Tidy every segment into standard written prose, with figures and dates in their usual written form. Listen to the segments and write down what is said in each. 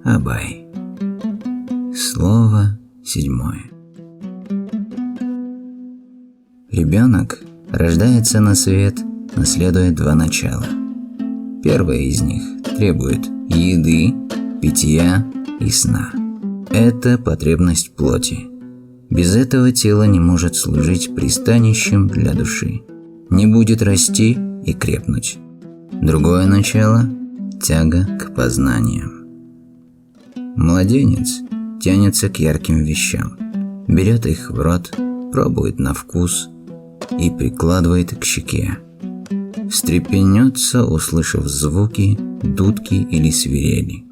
Абай. Слово 7. Ребенок рождается на свет, наследуя два начала. Первое из них требует еды, питья и сна. Это потребность плоти. Без этого тело не может служить пристанищем для души, не будет расти и крепнуть. Другое начало – тяга к познаниям. Младенец тянется к ярким вещам, берет их в рот, пробует на вкус и прикладывает к щеке. Встрепенется, услышав звуки, дудки или свирели.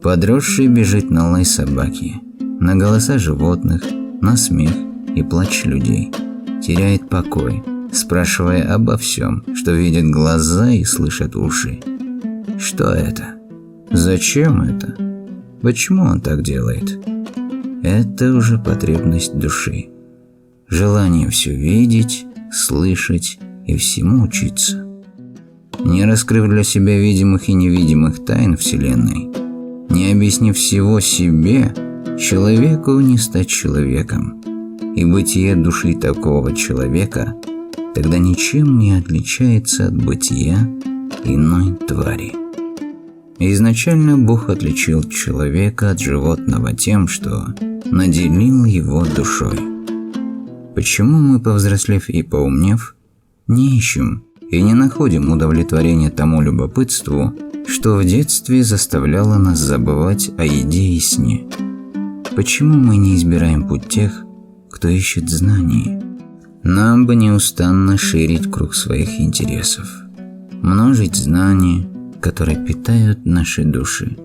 Подросший бежит на лай собаки, на голоса животных, на смех и плач людей. Теряет покой, спрашивая обо всем, что видят глаза и слышат уши. Что это? Зачем это? Почему он так делает? Это уже потребность души. Желание все видеть, слышать и всему учиться. Не раскрыв для себя видимых и невидимых тайн Вселенной, не объяснив всего себе, человеку не стать человеком. И бытие души такого человека тогда ничем не отличается от бытия иной твари. Изначально Бог отличил человека от животного тем, что наделил его душой. Почему мы, повзрослев и поумнев, не ищем и не находим удовлетворения тому любопытству, что в детстве заставляло нас забывать о еде и сне? Почему мы не избираем путь тех, кто ищет знаний? Нам бы неустанно ширить круг своих интересов, множить знания, которые питают наши души.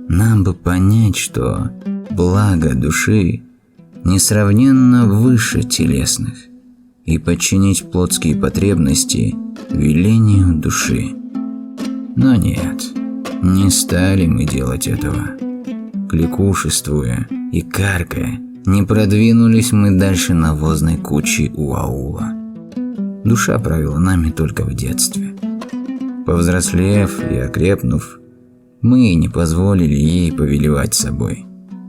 Нам бы понять, что благо души несравненно выше телесных, и подчинить плотские потребности велению души. Но нет, не стали мы делать этого. Кликушествуя и каркая, не продвинулись мы дальше навозной кучи у аула. Душа правила нами только в детстве. Повзрослев и окрепнув, мы не позволили ей повелевать собой,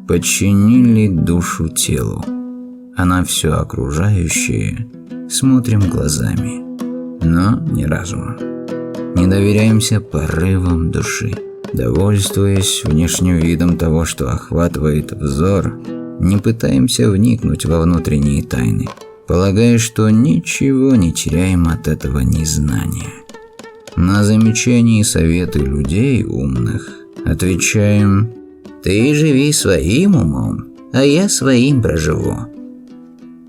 подчинили душу телу, а на все окружающее смотрим глазами, но не разумом. Не доверяемся порывам души, довольствуясь внешним видом того, что охватывает взор, не пытаемся вникнуть во внутренние тайны, полагая, что ничего не теряем от этого незнания. На замечания и советы людей умных отвечаем: «Ты живи своим умом, а я своим проживу.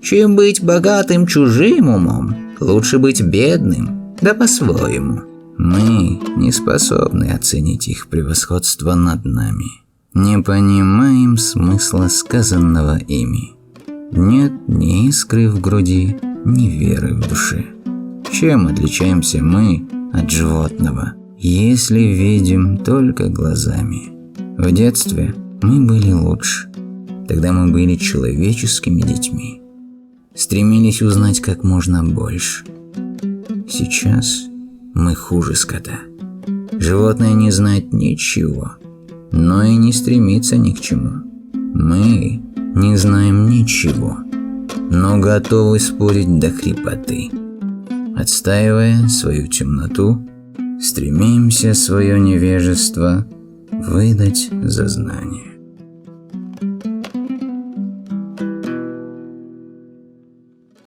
Чем быть богатым чужим умом, лучше быть бедным, да по-своему». Мы не способны оценить их превосходство над нами, не понимаем смысла сказанного ими. Нет ни искры в груди, ни веры в душе. Чем отличаемся мы от животного, если видим только глазами? В детстве мы были лучше. Тогда мы были человеческими детьми. Стремились узнать как можно больше. Сейчас мы хуже скота. Животное не знает ничего, но и не стремится ни к чему. Мы не знаем ничего, но готовы спорить до хрипоты. Отстаивая свою темноту, стремимся свое невежество выдать за знание.